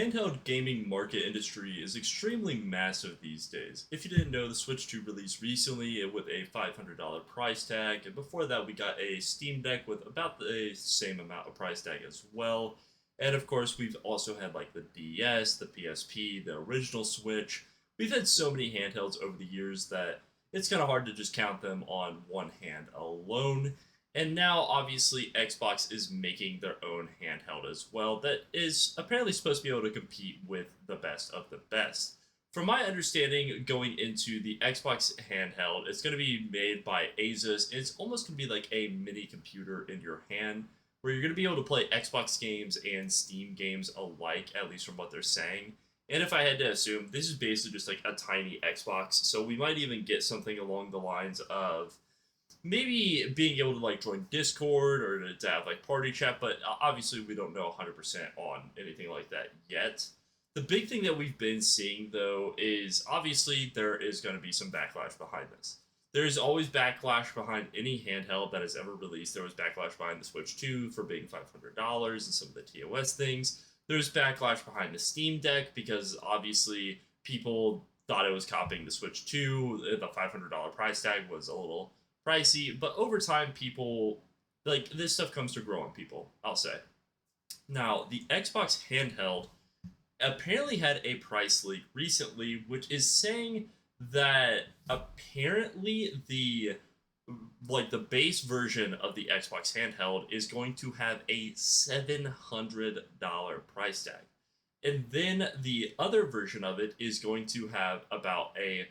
handheld gaming market industry is extremely massive these days. If you didn't know, the Switch 2 released recently with a $500 price tag, and before that, we got a Steam Deck with about the same amount of price tag as well. And of course, we've also had like the DS, the PSP, the original Switch. We've had so many handhelds over the years that it's kind of hard to just count them on one hand alone. And now, obviously, Xbox is making their own handheld as well that is apparently supposed to be able to compete with the best of the best. From my understanding, going into the Xbox handheld, it's going to be made by Asus. It's almost going to be like a mini computer in your hand, where you're going to be able to play Xbox games and Steam games alike, at least from what they're saying. And if I had to assume, this is basically just like a tiny Xbox, so we might even get something along the lines of maybe being able to like join Discord or to have like party chat, but obviously we don't know 100% on anything like that yet. The big thing that we've been seeing though is obviously there is going to be some backlash behind this. There's always backlash behind any handheld that has ever released. There was backlash behind the Switch 2 for being $500 and some of the TOS things. There's backlash behind the Steam Deck because obviously people thought it was copying the Switch 2. The $500 price tag was a little pricey, but over time, people like this stuff comes to grow on people. I'll say. Now, the Xbox handheld apparently had a price leak recently, which is saying that apparently the base version of the Xbox handheld is going to have a $700 price tag. And then the other version of it is going to have about a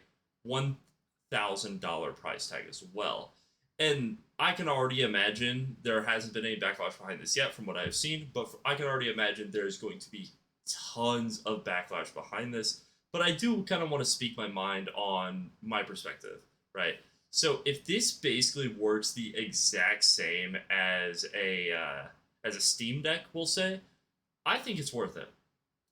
$1,000 price tag as well. And I can already imagine there hasn't been any backlash behind this yet from what I've seen, but I can already imagine there's going to be tons of backlash behind this. But I do kind of want to speak my mind on my perspective, right? So if this basically works the exact same as a Steam Deck, we'll say, I think it's worth it.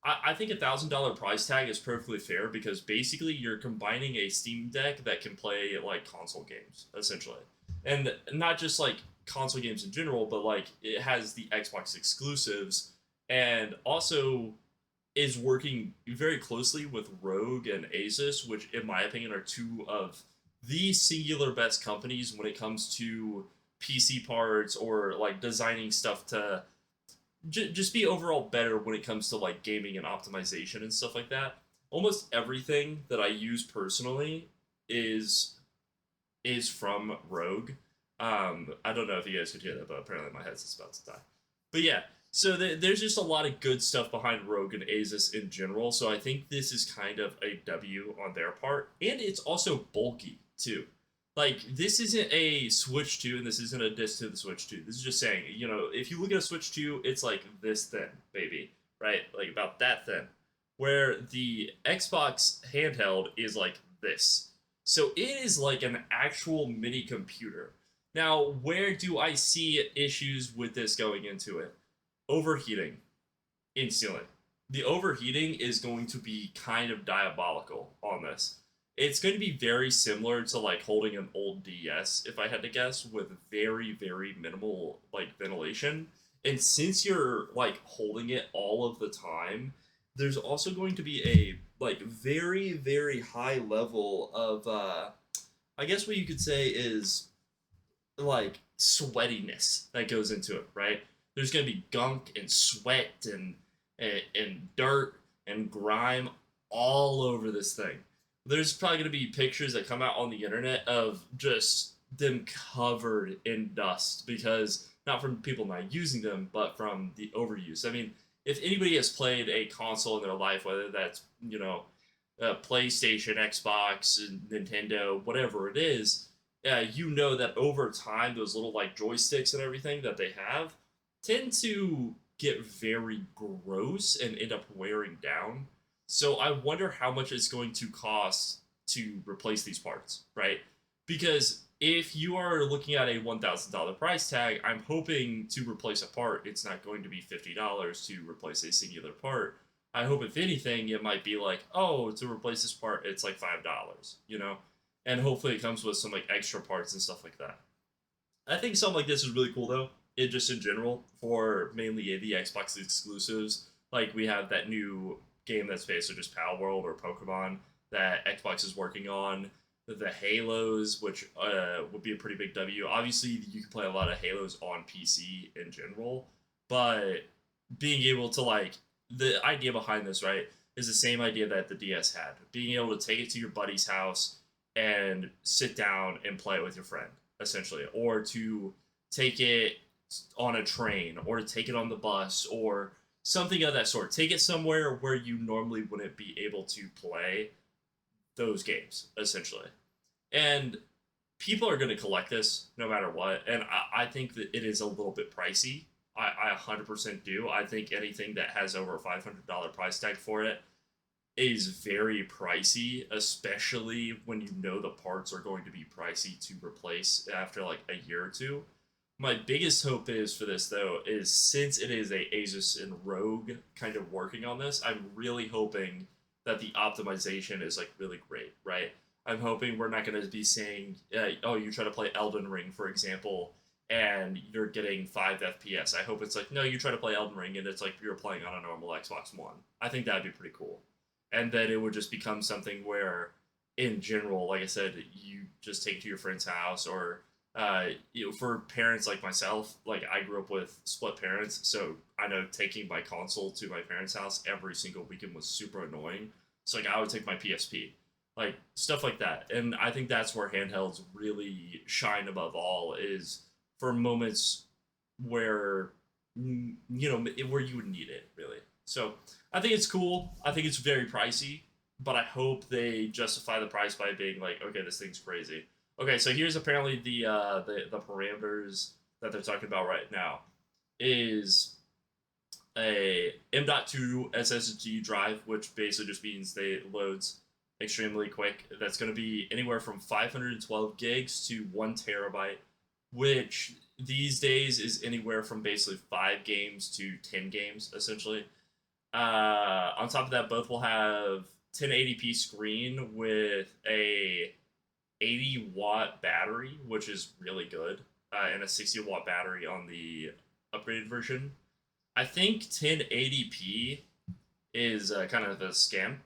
I think $1,000 price tag is perfectly fair because basically you're combining a Steam Deck that can play like console games essentially, and not just like console games in general, but like it has the Xbox exclusives and also is working very closely with Rogue and Asus, which in my opinion are two of the singular best companies when it comes to PC parts or like designing stuff to just be overall better when it comes to like gaming and optimization and stuff like that. Almost everything that I use personally is from Rogue. I don't know if you guys could hear that, but apparently my headset's about to die. But yeah, so there's just a lot of good stuff behind Rogue and Asus in general. So I think this is kind of a W on their part, and it's also bulky too. Like this isn't a Switch 2 and this isn't a diss to the Switch 2. This is just saying, if you look at a Switch 2, it's like this thin, baby, right? Like about that thin. Where the Xbox handheld is like this. So it is like an actual mini computer. Now, where do I see issues with this going into it? Overheating instantly. The overheating is going to be kind of diabolical on this. It's going to be very similar to like holding an old DS, if I had to guess, with very, very minimal like ventilation. And since you're like holding it all of the time, there's also going to be a like very, very high level of I guess what you could say is like sweatiness that goes into it, right? There's going to be gunk and sweat and dirt and grime all over this thing. There's probably going to be pictures that come out on the internet of just them covered in dust because not from people not using them, but from the overuse. I mean, if anybody has played a console in their life, whether that's, PlayStation, Xbox, Nintendo, whatever it is, you know that over time, those little like joysticks and everything that they have tend to get very gross and end up wearing down. So I wonder how much it's going to cost to replace these parts, right? Because if you are looking at a $1,000 price tag, I'm hoping to replace a part, it's not going to be $50 to replace a singular part. I hope, if anything, it might be like, oh, to replace this part, it's like $5, And hopefully it comes with some like extra parts and stuff like that. I think something like this is really cool, though. It just in general, for mainly the Xbox exclusives, Like we have that new game that's basically just Pal World or Pokemon that Xbox is working on. The Halos, which would be a pretty big W. Obviously, you can play a lot of Halos on PC in general, but being able to like the idea behind this, right, is the same idea that the DS had. Being able to take it to your buddy's house and sit down and play it with your friend, essentially, or to take it on a train, or to take it on the bus, or something of that sort. Take it somewhere where you normally wouldn't be able to play those games, essentially. And people are going to collect this no matter what. And I think that it is a little bit pricey. I 100% do. I think anything that has over a $500 price tag for it is very pricey, especially when you know the parts are going to be pricey to replace after like a year or two. My biggest hope is for this though is since it is a Asus and Rogue kind of working on this, I'm really hoping that the optimization is like really great, right? I'm hoping we're not going to be saying, oh, you try to play Elden Ring, for example, and you're getting 5 FPS. I hope it's like, no, you try to play Elden Ring and it's like you're playing on a normal Xbox One. I think that'd be pretty cool. And then it would just become something where, in general, like I said, you just take it to your friend's house, or for parents like myself, like I grew up with split parents, so I know taking my console to my parents' house every single weekend was super annoying. So like I would take my PSP, like stuff like that, and I think that's where handhelds really shine above all is for moments where where you would need it really. So I think it's cool. I think it's very pricey, but I hope they justify the price by being like, okay, this thing's crazy. Okay, so here's apparently the parameters that they're talking about right now is a M.2 SSD drive, which basically just means they loads extremely quick. That's going to be anywhere from 512 gigs to 1 terabyte, which these days is anywhere from basically 5 games to 10 games, essentially. On top of that, both will have 1080p screen with a 80-watt battery, which is really good, and a 60-watt battery on the upgraded version. I think 1080p is kind of a scam.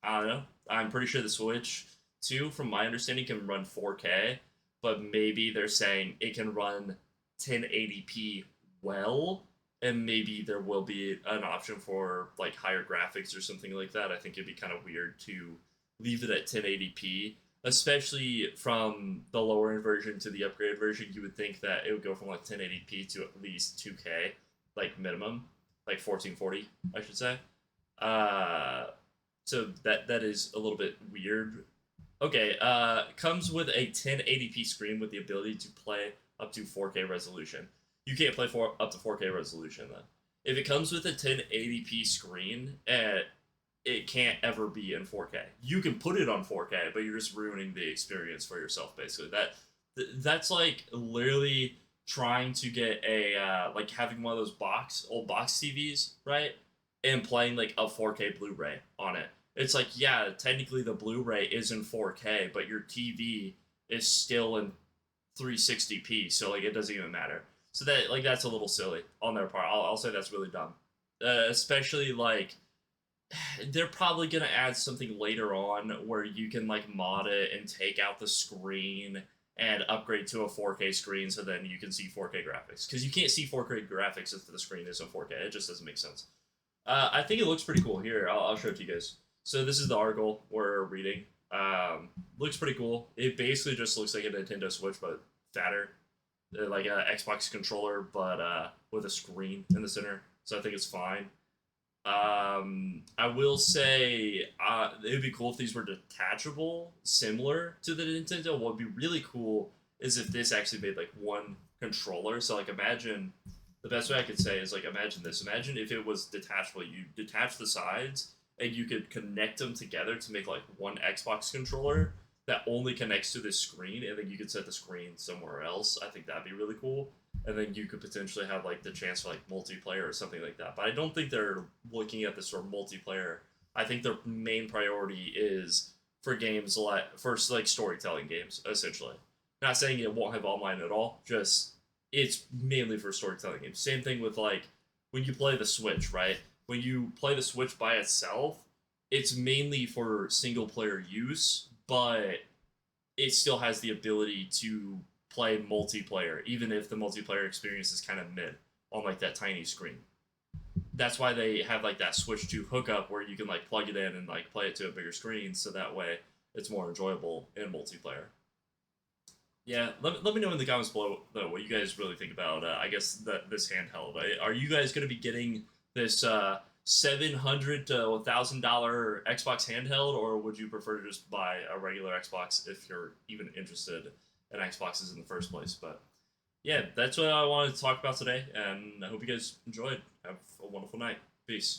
I don't know. I'm pretty sure the Switch 2, from my understanding, can run 4K, but maybe they're saying it can run 1080p well, and maybe there will be an option for like higher graphics or something like that. I think it'd be kind of weird to leave it at 1080p, especially from the lower end version to the upgraded version. You would think that it would go from like 1080p to at least 2K, like minimum, like 1440, I should say. Uh, so that is a little bit weird. Okay, comes with a 1080p screen with the ability to play up to 4K resolution. You can't play for up to 4K resolution then. If it comes with a 1080p screen, it can't ever be in 4K. You can put it on 4K, but you're just ruining the experience for yourself. Basically, that's like literally trying to get a like having one of those old box TVs, right, and playing like a 4K Blu-ray on it. It's like, yeah, technically the Blu-ray is in 4K, but your TV is still in 360p, so like it doesn't even matter. So that like that's a little silly on their part. I'll say that's really dumb, especially like they're probably gonna add something later on where you can like mod it and take out the screen and upgrade to a 4K screen, so then you can see 4K graphics. Because you can't see 4K graphics if the screen isn't 4K. It just doesn't make sense. I think it looks pretty cool. Here, I'll show it to you guys. So this is the article we're reading. Looks pretty cool. It basically just looks like a Nintendo Switch, but fatter. Like an Xbox controller, but with a screen in the center. So I think it's fine. I will say it would be cool if these were detachable, similar to the Nintendo. What would be really cool is if this actually made like one controller. So like imagine the best way I could say is like imagine this. Imagine if it was detachable. You detach the sides and you could connect them together to make like one Xbox controller that only connects to this screen, and then you could set the screen somewhere else. I think that'd be really cool. And then you could potentially have like the chance for like multiplayer or something like that. But I don't think they're looking at this for multiplayer. I think their main priority is for games like like storytelling games, essentially. Not saying it won't have online at all, just it's mainly for storytelling games. Same thing with like when you play the Switch, right? when you play the Switch by itself, it's mainly for single player use, but it still has the ability to play multiplayer, even if the multiplayer experience is kind of mid on like that tiny screen. That's why they have like that Switch 2 hookup where you can like plug it in and like play it to a bigger screen, so that way it's more enjoyable in multiplayer. Yeah, let me know in the comments below though what you guys really think about. I guess that this handheld. Are you guys going to be getting this $700 to $1,000 Xbox handheld, or would you prefer to just buy a regular Xbox if you're even interested in Xboxes in the first place? But yeah, that's what I wanted to talk about today, and I hope you guys enjoyed. Have a wonderful night. Peace.